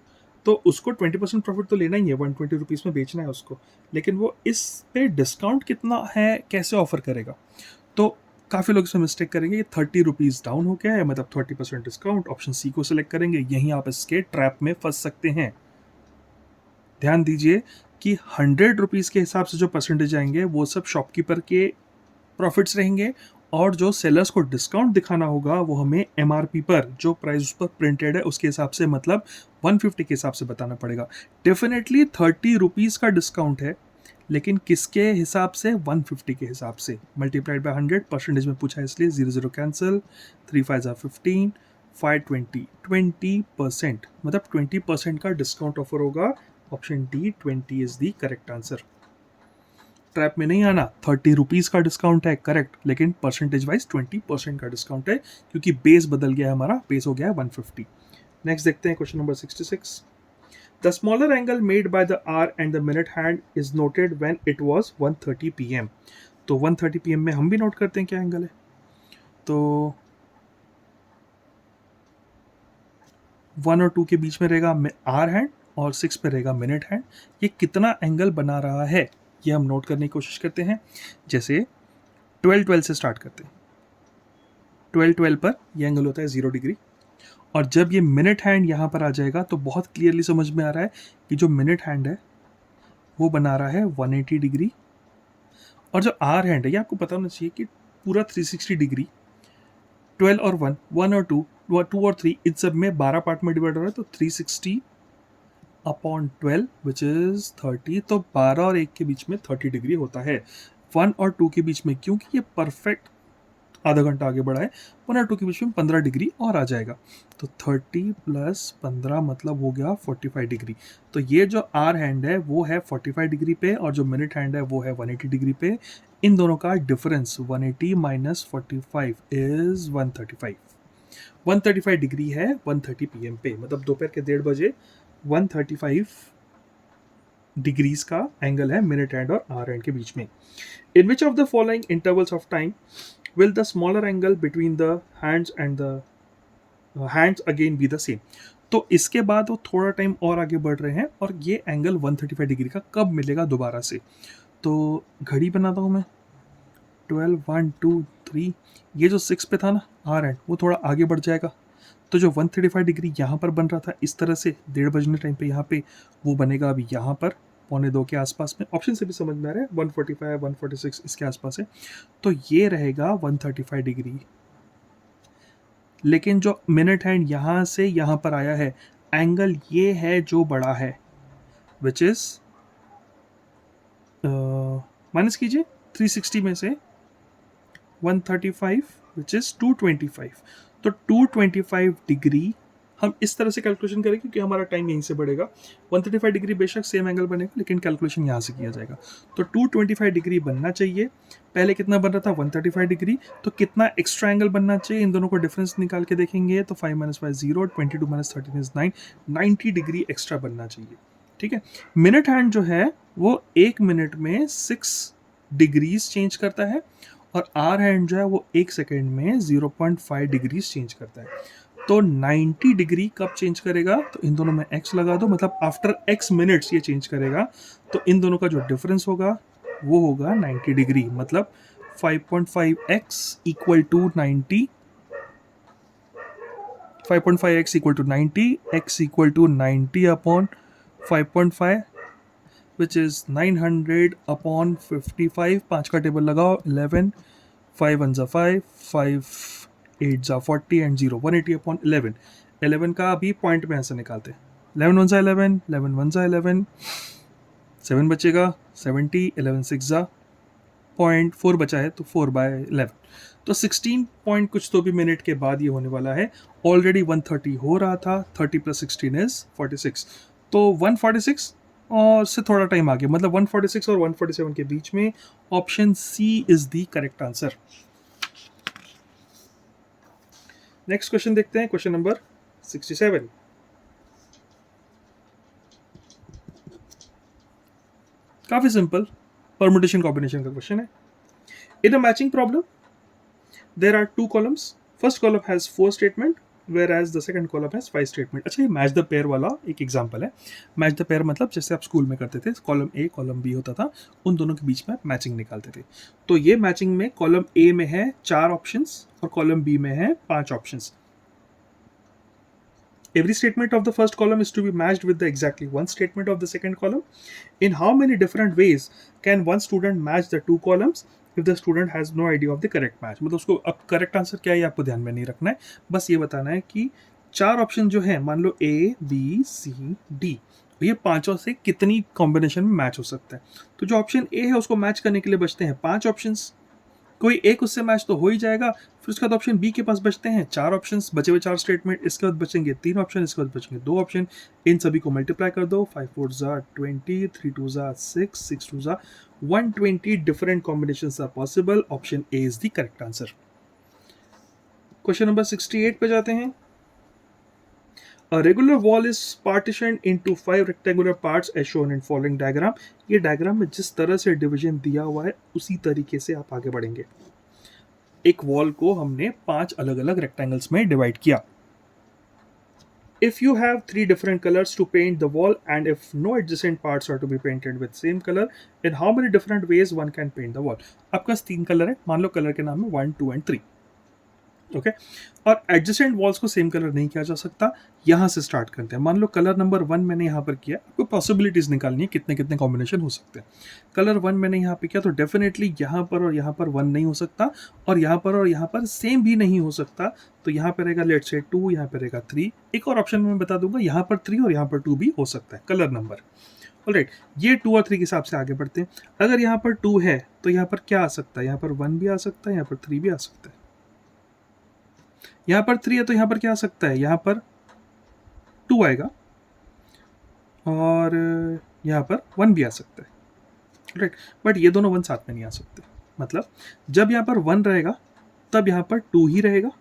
तो उसको 20% प्रॉफिट तो लेना ही है, 120 रुपीज़ में बेचना है उसको, लेकिन वो इस पे डिस्काउंट कितना है, कैसे ऑफर करेगा। तो काफ़ी लोग इसमें मिस्टेक करेंगे, ये 30 रुपीज़ डाउन हो गया है, मतलब 30% डिस्काउंट, ऑप्शन सी को सिलेक्ट करेंगे, यहीं आप इसके ट्रैप में फंस सकते हैं। ध्यान दीजिए कि 100 रुपीज़ के हिसाब से जो परसेंटेज आएंगे वो सब शॉपकीपर के प्रॉफिट्स रहेंगे, और जो सेलर्स को डिस्काउंट दिखाना होगा वो हमें एमआरपी पर जो प्राइस उस पर प्रिंटेड है उसके हिसाब से, मतलब 150 के हिसाब से बताना पड़ेगा। डेफिनेटली 30 रुपीज़ का डिस्काउंट है, लेकिन किसके हिसाब से, 150 के हिसाब से, मल्टीप्लाइड बाय 100, परसेंटेज में पूछा है इसलिए 0 कैंसिल, 3 5 15, 5 20, 20%, मतलब 20% का डिस्काउंट ऑफर होगा। Option D 20 is the correct answer. Trap में नहीं आना, 30 रुपीज़ का डिस्काउंट है करेक्ट, लेकिन परसेंटेज वाइज 20% का डिस्काउंट है, क्योंकि बेस बदल गया है, हमारा बेस हो गया है 150। नेक्स्ट देखते हैं question number 66। The smaller angle made by the hour and the minute hand is noted when it was 1:30 PM। तो 1:30 PM में हम भी नोट करते हैं क्या एंगल है। तो 1 और 2 के बीच में रहेगा आर हैंड, और 6 पे रहेगा मिनट हैंड। ये कितना एंगल बना रहा है ये हम नोट करने की कोशिश करते हैं। जैसे 12-12 से स्टार्ट करते हैं। 12-12 पर यह एंगल होता है 0 डिग्री, और जब ये मिनट हैंड यहाँ पर आ जाएगा तो बहुत क्लियरली समझ में आ रहा है कि जो मिनट हैंड है वो बना रहा है 180 डिग्री, और जो आर हैंड है ये आपको पता होना चाहिए कि पूरा 360 डिग्री। 12 और 1, 1 और 2, 2 और 3, इन सब में 12 पार्ट में डिवाइड हो रहा है, तो 360 अपॉन 12 विच इज 30, तो 12 और 1 के बीच में 30 डिग्री होता है। 1 और 2 के बीच में, क्योंकि ये परफेक्ट आधा घंटा आगे बढ़ा है, 1 और 2 के बीच में 15 डिग्री और आ जाएगा, तो 30 प्लस 15 मतलब हो गया 45 डिग्री। तो ये जो आर हैंड है वो है 45 डिग्री पे, और जो मिनट हैंड है वो है 180 डिग्री पे। इन दोनों का डिफरेंस 180 माइनस 45 इज 135। 135 डिग्री है 1:30 PM पे, मतलब दोपहर के 1:30 बजे 135 डिग्रीज का एंगल है मिनट हैंड और आर हैंड के बीच में। In which of the following intervals of time will the smaller angle between the hands and the hands again be the same। तो इसके बाद वो थोड़ा टाइम और आगे बढ़ रहे हैं, और ये एंगल 135 डिग्री का कब मिलेगा दोबारा से। तो घड़ी बनाता हूँ मैं, 12 1 2 3, ये जो 6 पे था ना आर एंड, वो थोड़ा आगे बढ़ जाएगा, तो जो 135 डिग्री यहाँ पर बन रहा था इस तरह से 1:30 बजने टाइम पे यहाँ पे, वो बनेगा अभी यहाँ पर 1:45 के आसपास में। ऑप्शन से भी समझ में आ रहा है 145 146 इसके आसपास है, तो ये रहेगा 135 डिग्री। लेकिन जो मिनट हैंड यहाँ से यहाँ पर आया है, एंगल ये है जो बड़ा है, विच इज माइनस कीजिए 360 में से 135 विच इज 225, तो 225 डिग्री हम इस तरह से कैलकुलेशन करेंगे क्योंकि हमारा टाइम यहीं से बढ़ेगा। 135 डिग्री बेशक सेम एंगल बनेगा, लेकिन कैलकुलेशन यहाँ से किया जाएगा, तो 225 डिग्री बनना चाहिए। पहले कितना बन रहा था 135 डिग्री, तो कितना एक्स्ट्रा एंगल बनना चाहिए, इन दोनों को डिफरेंस निकाल के देखेंगे, तो 5 - 5 0, 22 - 13 इज 9, 90 डिग्री एक्स्ट्रा बनना चाहिए। ठीक है, मिनट हैंड जो है वो 1 मिनट में 6 डिग्रीज चेंज करता है, और आर हैंड जो है वो 1 सेकेंड में 0.5 डिग्रीज चेंज करता है। तो 90 डिग्री कब चेंज करेगा, तो इन दोनों में x लगा दो, मतलब आफ्टर x मिनट्स ये चेंज करेगा, तो इन दोनों का जो डिफरेंस होगा वो होगा 90 डिग्री, मतलब 5.5x equal to 90, 5.5x equal to 90, x equal to 90 upon 5.5 which is 900 upon 55, 5 का टेबल लगाओ, 11, 5 1 ज़ा 5, 5 8 ज़ा 40 एंड 0, 180 अपॉन 11। 11 का अभी पॉइंट में ऐसे निकालते हैं, 11 1 ज़ा 11, 11 1 ज़ा 11, 7 बचेगा, 70, 11 6 ज़ा 0.4 बचा है, तो 4/11, तो 16 पॉइंट कुछ तो भी मिनट के बाद ये होने वाला है। ऑलरेडी 130 हो रहा था, 30 + 16 इज 46, तो 146 और से थोड़ा टाइम आगे, मतलब 146 और 147 के बीच में। Option C is the correct answer. Next question देखते हैं, क्वेश्चन नंबर 67। काफी सिंपल परमुटेशन कॉम्बिनेशन का क्वेश्चन है। In a matching problem there are two columns. First column has 4 statement whereas the second column has 5 statement. अच्छा, ये match the pair वाला एक example है। मैच द पेयर मतलब जैसे आप स्कूल में करते थे, कॉलम ए कॉलम बी होता था, उन दोनों के बीच में मैचिंग निकालते थे। तो ये मैचिंग में कॉलम ए में है 4 ऑप्शंस और कॉलम बी में है 5 options. Every statement of the first column is to be matched with the exactly one statement of the second column. In how many different ways can one student match the two columns if the student has no idea of the correct match? मतलब उसको अब correct answer क्या है ये आपको ध्यान में नहीं रखना है, बस ये बताना है कि 4 ऑप्शन जो है, मान लो A B C D, ये पांचों से कितनी कॉम्बिनेशन में मैच हो सकता है। तो जो ऑप्शन ए है उसको मैच करने के लिए बचते हैं 5 ऑप्शंस, कोई एक उससे मैच तो हो ही जाएगा। फिर उसके बाद ऑप्शन बी के पास बचते हैं 4 ऑप्शंस, बचे हुए 4 स्टेटमेंट, इसके बाद बचेंगे 3 ऑप्शन, इसके बाद बचेंगे 2 ऑप्शन। इन सभी को मल्टीप्लाई कर दो, 5 4 ज़ा 20, 3 2 ज़ा 6, 6 2 ज़ा 120 different combinations are possible. Option A is the correct answer. Question number 68 पे जाते हैं। A regular wall is partitioned into 5 rectangular parts as shown in following diagram. ये डायग्राम में जिस तरह से डिवीजन दिया हुआ है उसी तरीके से आप आगे बढ़ेंगे। एक वॉल को हमने 5 अलग अलग रेक्टेंगल्स में डिवाइड किया। If you have 3 different colors to paint the wall and if no adjacent parts are to be painted with same color, in how many different ways one can paint the wall? आपके पास 3 colour है, मान लो colour के नाम है 1 2 and 3, okay. और adjacent walls को same colour नहीं किया जा सकता। यहां से स्टार्ट करते हैं। मान लो कलर नंबर 1 मैंने यहाँ पर किया, आपको पॉसिबिलिटीज निकालनी है कितने कितने कॉम्बिनेशन हो सकते हैं। कलर 1 मैंने यहाँ पे किया, तो डेफिनेटली यहाँ पर और यहाँ पर 1 नहीं हो सकता, और यहाँ पर सेम भी नहीं हो सकता। तो यहाँ पर रहेगा लेट्स से 2, यहाँ पर रहेगा 3। एक और ऑप्शन मैं बता दूंगा, यहाँ पर 3 और यहाँ पर 2 भी हो सकता है कलर नंबर। ऑलराइट, ये 2 और 3 के हिसाब से आगे बढ़ते हैं। अगर यहाँ पर 2 है तो यहाँ पर क्या आ सकता है? यहाँ पर 1 भी आ सकता है, यहाँ पर 3 भी आ सकता है। यहाँ पर 3 है तो यहाँ पर क्या आ सकता है? यहाँ पर 2 आएगा और यहाँ पर 1 भी आ सकता है, राइट। बट ये दोनों 1 साथ में नहीं आ सकते। मतलब जब यहाँ पर 1 रहेगा तब यहाँ पर 2 ही रहेगा,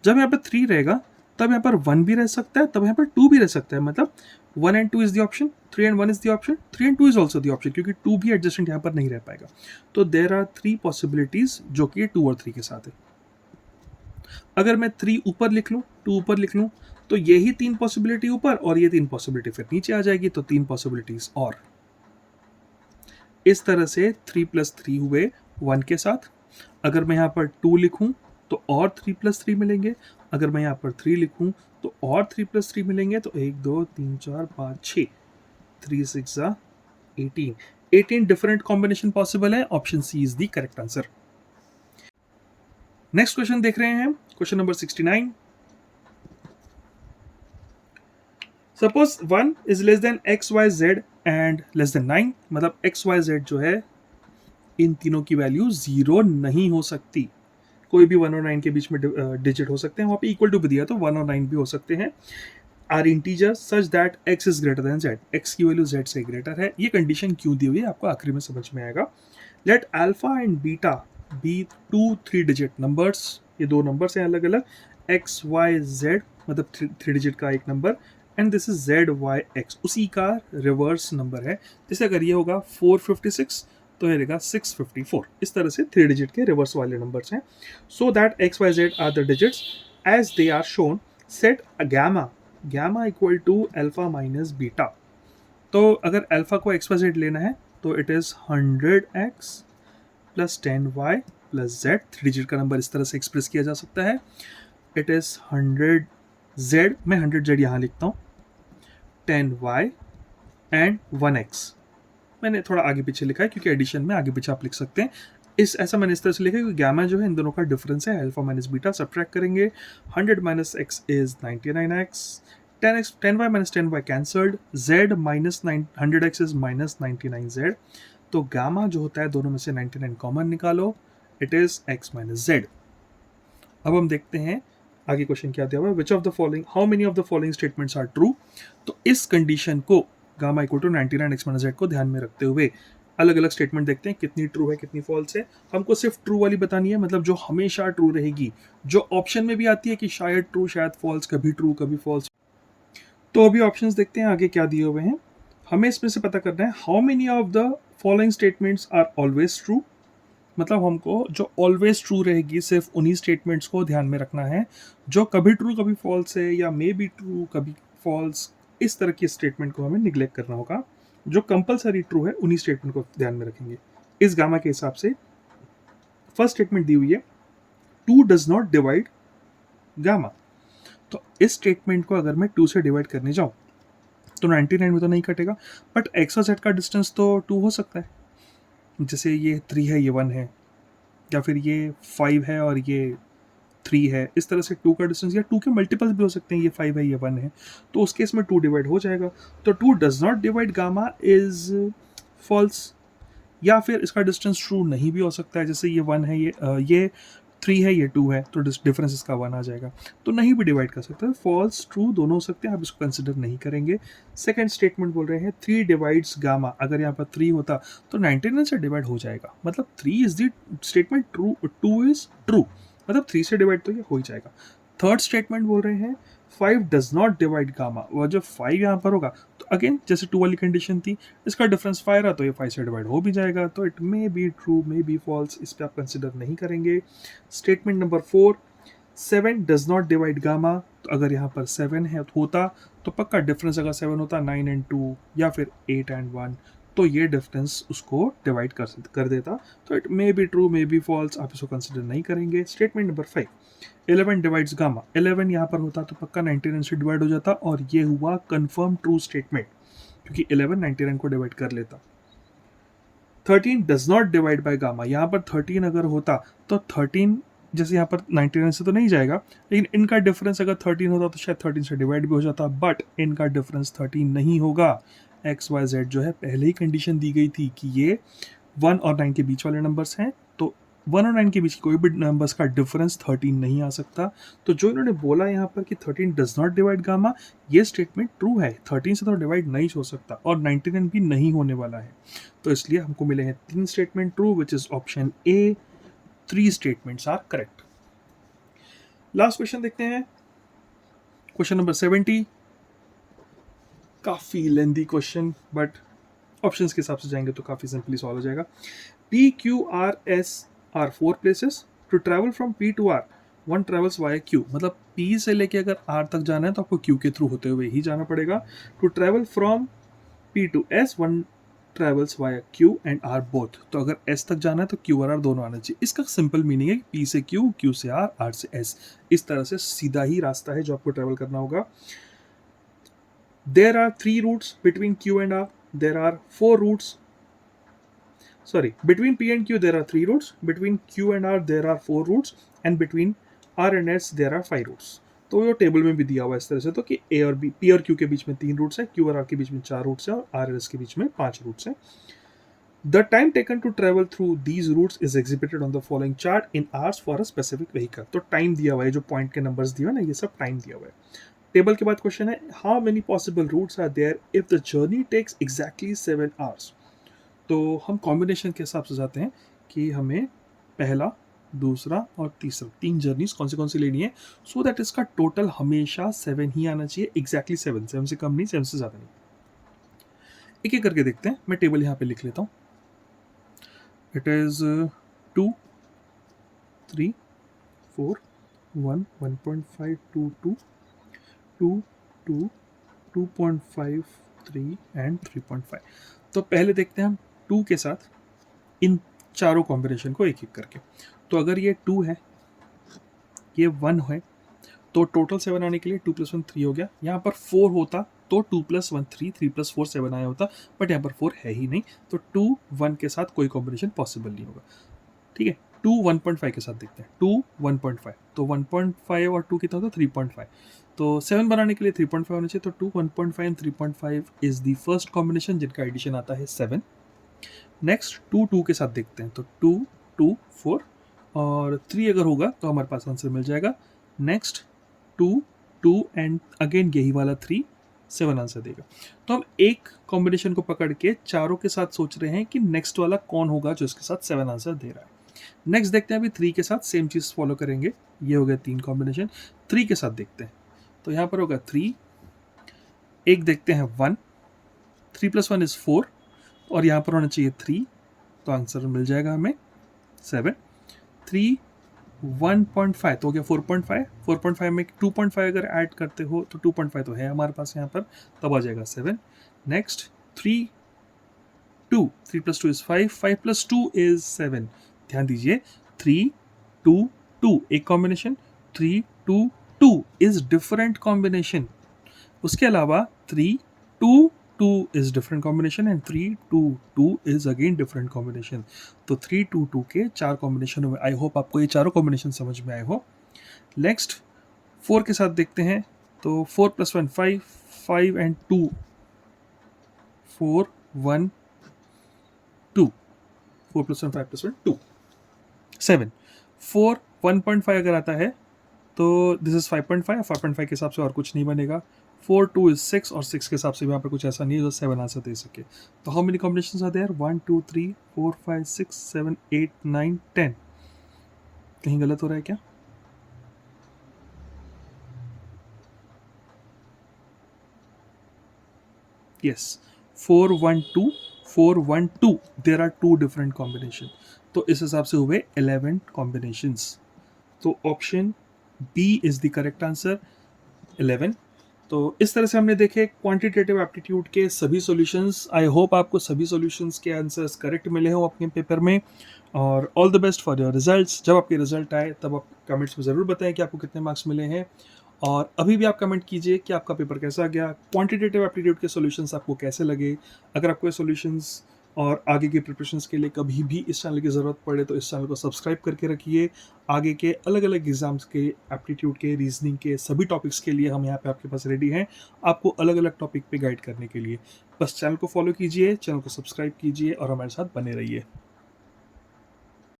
जब यहाँ पर 3 रहेगा तब यहाँ पर 1 भी रह सकता है, तब यहाँ पर 2 भी रह सकता है। मतलब 1 and 2 is the option, 3 and 1 is the option, 3 and 2 is also the option, क्योंकि 2 भी एडजस्टेंट यहाँ पर नहीं रह पाएगा। तो देयर आर 3 पॉसिबिलिटीज जो कि 2 और 3 के साथ है। अगर मैं 3 ऊपर लिख लूँ, 2 ऊपर लिख लूँ, तो यही 3 पॉसिबिलिटी ऊपर और ये 3 पॉसिबिलिटी फिर नीचे आ जाएगी, तो 3 पॉसिबिलिटीज और। इस तरह से 3 + 3 हुए 1 के साथ। अगर मैं यहाँ पर 2 लिखूँ तो और 3 + 3 मिलेंगे। अगर मैं यहाँ पर 3 लिखूँ तो और 3 + 3 मिलेंगे, तो 1 2 3 4 5 6, 3 6 ज़ा 18। 18 डिफरेंट कॉम्बिनेशन पॉसिबल है। Option C is the correct answer. Next question देख रहे हैं, question number 69। Suppose 1 is less than x y z and less than 9, मतलब एक्स वाई जेड जो है इन तीनों की वैल्यू 0 नहीं हो सकती। कोई भी 1 और 9 के बीच में डिजिट हो सकते हैं, वहां पे इक्वल टू भी दिया तो 1 और 9 भी हो सकते हैं। R integer such that X is greater than Z, X की वैल्यू जेड से ग्रेटर है। ये कंडीशन क्यों दी हुई है आपको आखिरी में समझ में आएगा। Let alpha and beta be 2 3 digit numbers, ये 2 नंबर्स हैं अलग अलग, एक्स वाई जेड मतलब 3 डिजिट का एक number, and this is z y x, उसी का रिवर्स नंबर है। जैसे अगर ये होगा 456 तो ये रहेगा 654। इस तरह से 3 डिजिट के रिवर्स वाले नंबर्स हैं। So that x y z are the digits as they are shown, set a gamma equal to alpha minus beta. तो अगर अल्फा को एक्स वाई जेड लेना है तो it is 100x plus 10y plus z। 3 digit का number इस तरह से एक्सप्रेस किया जा सकता है। इट इज 100z, मैं 100z यहाँ लिखता हूँ, 10y एंड 1x। मैंने थोड़ा आगे पीछे लिखा है क्योंकि एडिशन में आगे पीछे आप लिख सकते हैं। ऐसा मैंने इस तरह से लिखा है कि गामा जो है इन दोनों का डिफरेंस है, अल्फा माइनस बीटा। सब्ट्रैक्ट करेंगे, 100 minus x is 99x, 10y minus 10y cancelled, z minus 100x is minus 99z। तो गामा जो होता है दोनों में से 99 कॉमन निकालो, it is x minus z। अब हम देखते हैं आगे क्वेश्चन क्या दिया हुआ है, which of the following, how many of the following statements are true. तो इस कंडीशन को gamma equal to 99 x minus z को ध्यान में रखते हुए अलग अलग स्टेटमेंट देखते हैं कितनी ट्रू है कितनी फॉल्स है। हमको सिर्फ ट्रू वाली बतानी है, मतलब जो हमेशा ट्रू रहेगी, जो ऑप्शन में भी आती है कि शायद ट्रू शायद फॉल्स, कभी ट्रू कभी फॉल्स। तो अभी ऑप्शंस देखते हैं आगे क्या दिए हुए हैं। हमें इसमें से पता करना है how many of the following statements are always true, मतलब हमको जो ऑलवेज ट्रू रहेगी सिर्फ उन्हीं स्टेटमेंट्स को ध्यान में रखना है। जो कभी ट्रू कभी फॉल्स है या मे बी ट्रू कभी फॉल्स, इस तरह की स्टेटमेंट को हमें निग्लेक्ट करना होगा। जो कंपलसरी ट्रू है उन्हीं स्टेटमेंट को ध्यान में रखेंगे। इस गामा के हिसाब से फर्स्ट स्टेटमेंट दी हुई है, 2 डज नॉट डिवाइड गामा। तो इस स्टेटमेंट को अगर मैं 2 से डिवाइड करने जाऊं तो 99 में तो नहीं कटेगा, बट एक्स और जेड का डिस्टेंस तो 2 हो सकता है। जैसे ये 3 है ये 1 है, या फिर ये 5 है और ये 3 है, इस तरह से 2 का डिस्टेंस, या 2 के मल्टीपल्स भी हो सकते हैं, ये 5 है ये 1 है, तो उस केस में 2 डिवाइड हो जाएगा। तो 2 does not divide gamma is false, या फिर इसका डिस्टेंस ट्रू नहीं भी हो सकता है। जैसे ये 1 है ये 3 है ये 2 है, तो डिफरेंस इसका 1 आ जाएगा, तो नहीं भी डिवाइड कर सकते। फॉल्स ट्रू दोनों हो सकते हैं, आप इसको कंसिडर नहीं करेंगे। सेकंड स्टेटमेंट बोल रहे हैं 3 डिवाइड्स गामा, अगर यहाँ पर 3 होता तो 99 से डिवाइड हो जाएगा, मतलब 3 is the statement true, 2 is true, मतलब 3 से डिवाइड तो ये हो ही जाएगा। थर्ड स्टेटमेंट बोल रहे हैं 5 डज नॉट डिवाइड गामा, और जब 5 यहाँ पर होगा तो अगेन जैसे 2 वाली कंडीशन थी, इसका डिफरेंस 5 रहा तो ये 5 से डिवाइड हो भी जाएगा, तो it may be true may be false, इस पर आप कंसिडर नहीं करेंगे। Statement number 4, 7 does not divide gamma, तो अगर यहाँ पर 7 है होता तो पक्का डिफरेंस अगर 7 होता 9 एंड 2 या फिर 8 एंड 1, तो ये डिफरेंस उसको डिवाइड कर देता, तो it may be true may be false, आप इसको कंसिडर नहीं करेंगे। स्टेटमेंट नंबर 5, 11 डिवाइड्स गामा, 11 यहाँ पर होता तो पक्का 99 से डिवाइड हो जाता, और ये हुआ कंफर्म ट्रू स्टेटमेंट क्योंकि 11 99 को डिवाइड कर लेता। 13 does not divide by gamma, यहाँ पर 13 अगर होता तो 13 जैसे यहाँ पर 99 से तो नहीं जाएगा, लेकिन इनका डिफरेंस अगर 13 होता तो शायद 13 से डिवाइड भी हो जाता, बट इनका डिफरेंस 13 नहीं होगा। एक्स वाई जेड जो है पहले ही कंडीशन दी गई थी कि ये 1 और 9 के बीच वाले नंबर्स हैं, तो 1 और 9 के बीच कोई भी नंबर्स का डिफरेंस 13 नहीं आ सकता। तो जो इन्होंने बोला यहाँ पर कि 13 डज नॉट डिवाइड गामा, ये स्टेटमेंट ट्रू है, 13 से तो डिवाइड नहीं हो सकता और 99 भी नहीं होने वाला है, तो इसलिए हमको मिले हैं 3 statement true, which is option A, 3 statements are correct. Last question देखते हैं, क्वेश्चन नंबर 70, काफ़ी लेंदी क्वेश्चन, बट ऑप्शंस के हिसाब से जाएंगे तो काफ़ी सिंपली सॉल्व हो जाएगा। P, Q, R, S are 4 places. To travel from P to R, one travels via Q. मतलब P से लेके अगर R तक जाना है तो आपको Q के थ्रू होते हुए ही जाना पड़ेगा। To travel from P to S, one travels via Q and R both. तो अगर S तक जाना है तो Q और R दोनों आना चाहिए। इसका सिंपल मीनिंग है P से Q, Q से R, R से S। इस तरह से सीधा ही रास्ता है जो आपको ट्रेवल करना होगा। There are 3 routes between Q and R. There are 4 routes. Sorry, between P and Q there are 3 routes. Between Q and R there are 4 routes. And between R and S there are 5 routes. तो ये table में भी दिया हुआ है इस तरह से, तो कि A और B, P और Q के बीच में 3 रूट्स हैं, Q और R के बीच में 4 रूट्स हैं, और R और S के बीच में 5 रूट्स हैं। The time taken to travel through these routes is exhibited on the following chart in hours for a specific vehicle. तो टाइम दिया हुआ है, जो पॉइंट के नंबर्स दिए हुए ना, ये सब टाइम दिया हुआ है। टेबल के बाद क्वेश्चन है, how many possible routes are there if the journey takes exactly 7 hours. तो हम कॉम्बिनेशन के हिसाब से जाते हैं कि हमें पहला, दूसरा और तीसरा 3 जर्नीज कौन सी लेनी है, सो दैट इसका टोटल हमेशा 7 ही आना चाहिए, एग्जैक्टली 7 से कम नहीं, 7 से ज़्यादा नहीं। एक एक करके देखते हैं, मैं टेबल यहाँ पे लिख लेता हूँ। It is 2, 3, 4, 1, 1.5, 2, 2, 2, 2, 2.5, 3 and 3.5। तो पहले देखते हैं हम 2 के साथ इन चारों कॉम्बिनेशन को एक एक करके। तो अगर ये 2 है, ये 1 है, तो टोटल 7 आने के लिए 2 + 1 3 हो गया। यहाँ पर 4 होता तो 2 + 1 3, 3 + 4 7 आया होता, बट यहाँ पर 4 है ही नहीं, तो 2 1 के साथ कोई कॉम्बिनेशन पॉसिबल नहीं होगा। ठीक है, 2 1.5 के साथ देखते हैं, 2 1.5, तो 1.5 और 2 कितना होता है 3.5, तो 7 बनाने के लिए 3.5 होना चाहिए, तो 2 1.5 and 3.5 is the first combination जिनका एडिशन आता है 7। नेक्स्ट 2 2 के साथ देखते हैं, तो 2 2 4 और 3 अगर होगा तो हमारे पास आंसर मिल जाएगा। नेक्स्ट 2 2 एंड अगेन यही वाला 3 7 आंसर देगा। तो हम एक कॉम्बिनेशन को पकड़ के चारों के साथ सोच रहे हैं कि नेक्स्ट वाला कौन होगा जो इसके साथ 7 आंसर दे रहा है। नेक्स्ट देखते हैं, अभी 3 के साथ सेम चीज़ फॉलो करेंगे। ये हो गया 3 कॉम्बिनेशन। 3 के साथ देखते हैं, तो यहाँ पर होगा 3, एक देखते हैं 1, 3 + 1 इज 4 और यहाँ पर होना चाहिए 3, तो आंसर मिल जाएगा हमें 7। 3 1.5 तो हो गया 4.5, 4.5 में 2.5 अगर ऐड करते हो तो 2.5 तो है हमारे पास यहाँ पर, तब आ जाएगा 7। Next 3 2, 3 + 2 is 5, 5 + 2 is 7। ध्यान दीजिए 3 2 2 एक कॉम्बिनेशन, 3 2 2 इज डिफरेंट कॉम्बिनेशन। उसके अलावा 3 2 2 is different combination and 3 2 2 is again different combination. तो 3 2 2 के 4 कॉम्बिनेशन हुए। आई होप आपको ये चारों कॉम्बिनेशन समझ में आए हो। नेक्स्ट 4 के साथ देखते हैं, तो 4 + 1 5, 5 एंड 2 4 1 2, 4 + 1 5 + 1 2 7। 4 1.5 अगर आता है तो दिस इज 5.5, 5.5 के हिसाब से और कुछ नहीं बनेगा। 4 2 इज 6 और 6 के हिसाब से भी यहाँ पर कुछ ऐसा नहीं है जो 7 आंसर दे सके। तो how many combinations are there, 1 2 3 4 5 6 7 8 9 10। कहीं गलत हो रहा है क्या? Yes, 4 1 2 4 1 2, there are 2 different combination. तो इस हिसाब से हुए 11 कॉम्बिनेशंस। तो option B is the correct answer, 11। तो इस तरह से हमने देखे क्वांटिटेटिव एप्टीट्यूड के सभी सॉल्यूशंस। आई होप आपको सभी सॉल्यूशंस के आंसर्स करेक्ट मिले हो अपने पेपर में, और all the best for your results. जब आपके रिजल्ट आए तब आप कमेंट्स में ज़रूर बताएं कि आपको कितने मार्क्स मिले हैं, और अभी भी आप कमेंट कीजिए कि आपका पेपर कैसा गया, क्वांटिटेटिव एप्टीट्यूड के सॉल्यूशंस आपको कैसे लगे। अगर आपको ये सॉल्यूशंस और आगे की प्रिपरेशंस के लिए कभी भी इस चैनल की ज़रूरत पड़े तो इस चैनल को सब्सक्राइब करके रखिए। आगे के अलग अलग एग्जाम्स के, एप्टीट्यूड के, रीजनिंग के सभी टॉपिक्स के लिए हम यहाँ पे आपके पास रेडी हैं, आपको अलग अलग टॉपिक पे गाइड करने के लिए। बस चैनल को फॉलो कीजिए, चैनल को सब्सक्राइब कीजिए और हमारे साथ बने रहिए।